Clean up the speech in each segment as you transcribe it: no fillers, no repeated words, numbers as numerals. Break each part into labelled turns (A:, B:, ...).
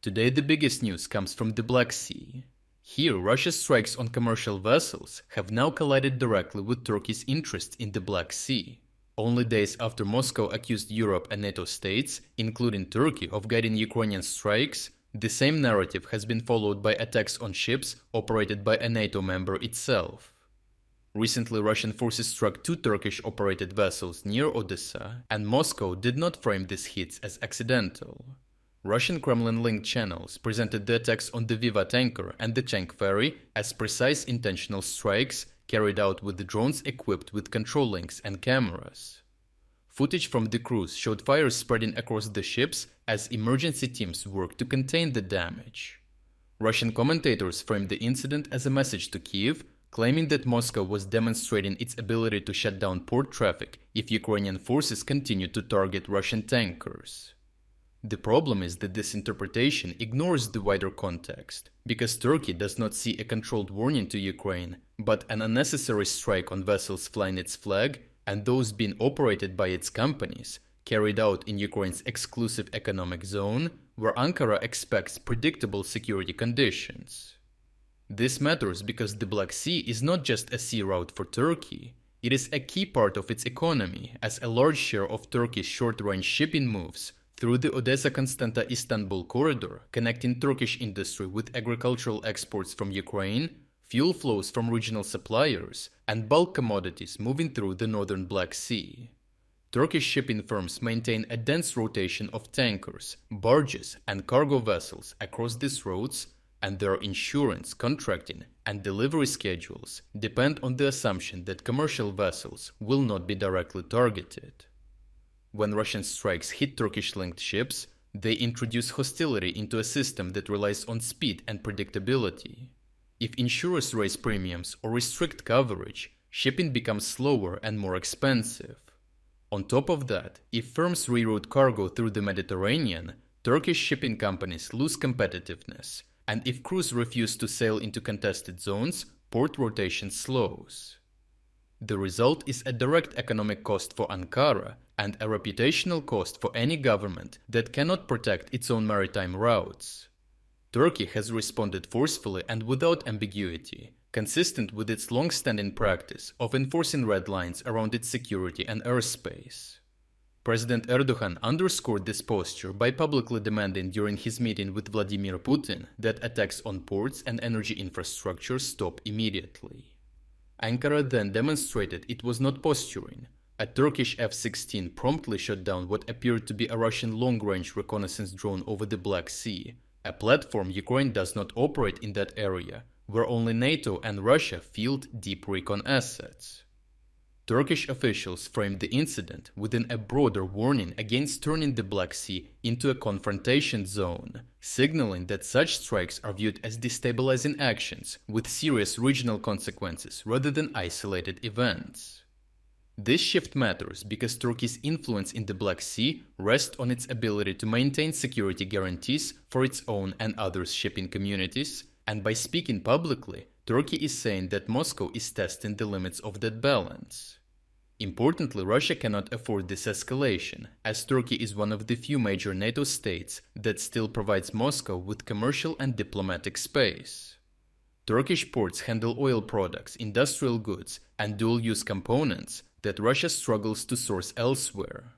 A: Today the biggest news comes from the Black Sea. Here, Russia's strikes on commercial vessels have now collided directly with Turkey's interest in the Black Sea. Only days after Moscow accused Europe and NATO states, including Turkey, of guiding Ukrainian strikes, the same narrative has been followed by attacks on ships operated by a NATO member itself. Recently, Russian forces struck two Turkish-operated vessels near Odesa, and Moscow did not frame these hits as accidental. Russian Kremlin-linked channels presented the attacks on the Viva tanker and the Cenk ferry as precise intentional strikes carried out with drones equipped with control links and cameras. Footage from the cruise showed fires spreading across the ships as emergency teams worked to contain the damage. Russian commentators framed the incident as a message to Kyiv, claiming that Moscow was demonstrating its ability to shut down port traffic if Ukrainian forces continued to target Russian tankers. The problem is that this interpretation ignores the wider context, because Turkey does not see a controlled warning to Ukraine, but an unnecessary strike on vessels flying its flag and those being operated by its companies, carried out in Ukraine's exclusive economic zone, where Ankara expects predictable security conditions. This matters because the Black Sea is not just a sea route for Turkey, it is a key part of its economy, as a large share of Turkey's short-range shipping moves through the Odesa-Constanta-Istanbul corridor, connecting Turkish industry with agricultural exports from Ukraine, fuel flows from regional suppliers, and bulk commodities moving through the northern Black Sea. Turkish shipping firms maintain a dense rotation of tankers, barges, and cargo vessels across these routes, and their insurance, contracting, and delivery schedules depend on the assumption that commercial vessels will not be directly targeted. When Russian strikes hit Turkish-linked ships, they introduce hostility into a system that relies on speed and predictability. If insurers raise premiums or restrict coverage, shipping becomes slower and more expensive. On top of that, if firms reroute cargo through the Mediterranean, Turkish shipping companies lose competitiveness, and if crews refuse to sail into contested zones, port rotation slows. The result is a direct economic cost for Ankara and a reputational cost for any government that cannot protect its own maritime routes. Turkey has responded forcefully and without ambiguity, consistent with its long-standing practice of enforcing red lines around its security and airspace. President Erdogan underscored this posture by publicly demanding during his meeting with Vladimir Putin that attacks on ports and energy infrastructure stop immediately. Ankara then demonstrated it was not posturing. A Turkish F-16 promptly shot down what appeared to be a Russian long-range reconnaissance drone over the Black Sea, a platform Ukraine does not operate in that area, where only NATO and Russia field deep recon assets. Turkish officials framed the incident within a broader warning against turning the Black Sea into a confrontation zone, signaling that such strikes are viewed as destabilizing actions with serious regional consequences rather than isolated events. This shift matters because Turkey's influence in the Black Sea rests on its ability to maintain security guarantees for its own and others' shipping communities, and by speaking publicly, Turkey is saying that Moscow is testing the limits of that balance. Importantly, Russia cannot afford this escalation, as Turkey is one of the few major NATO states that still provides Moscow with commercial and diplomatic space. Turkish ports handle oil products, industrial goods, and dual-use components that Russia struggles to source elsewhere.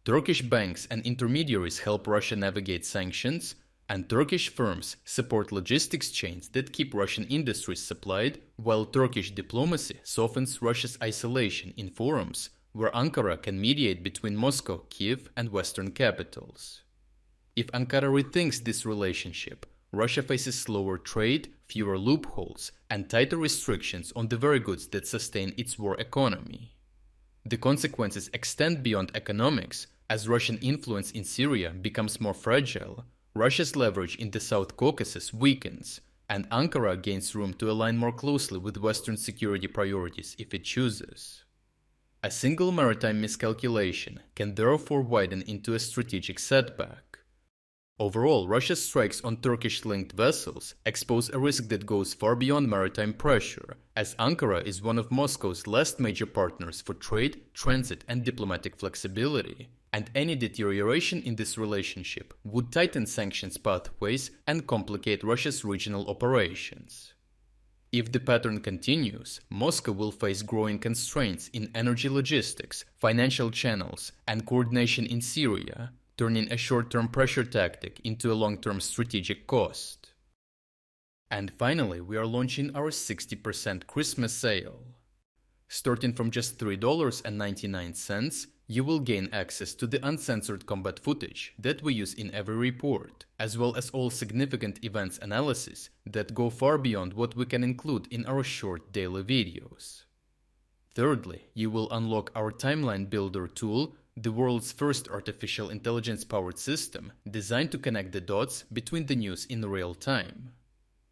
A: Turkish banks and intermediaries help Russia navigate sanctions, and Turkish firms support logistics chains that keep Russian industries supplied, while Turkish diplomacy softens Russia's isolation in forums where Ankara can mediate between Moscow, Kyiv, and Western capitals. If Ankara rethinks this relationship, Russia faces slower trade, fewer loopholes, and tighter restrictions on the very goods that sustain its war economy. The consequences extend beyond economics, as Russian influence in Syria becomes more fragile. Russia's leverage in the South Caucasus weakens, and Ankara gains room to align more closely with Western security priorities if it chooses. A single maritime miscalculation can therefore widen into a strategic setback. Overall, Russia's strikes on Turkish-linked vessels expose a risk that goes far beyond maritime pressure, as Ankara is one of Moscow's last major partners for trade, transit, and diplomatic flexibility, and any deterioration in this relationship would tighten sanctions pathways and complicate Russia's regional operations. If the pattern continues, Moscow will face growing constraints in energy logistics, financial channels, and coordination in Syria, turning a short-term pressure tactic into a long-term strategic cost. And finally, we are launching our 60% Christmas sale. Starting from just $3.99, you will gain access to the uncensored combat footage that we use in every report, as well as all significant events analysis that go far beyond what we can include in our short daily videos. Thirdly, you will unlock our Timeline Builder tool, the world's first artificial intelligence-powered system designed to connect the dots between the news in real time.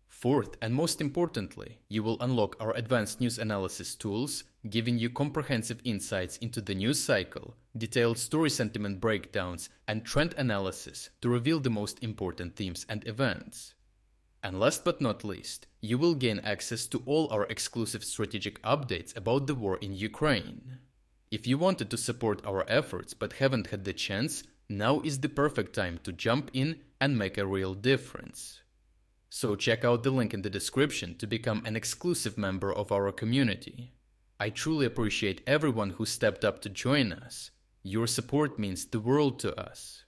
A: Fourth, and most importantly, you will unlock our advanced news analysis tools, giving you comprehensive insights into the news cycle, detailed story sentiment breakdowns, and trend analysis to reveal the most important themes and events. And last but not least, you will gain access to all our exclusive strategic updates about the war in Ukraine. If you wanted to support our efforts but haven't had the chance, now is the perfect time to jump in and make a real difference. So check out the link in the description to become an exclusive member of our community. I truly appreciate everyone who stepped up to join us. Your support means the world to us.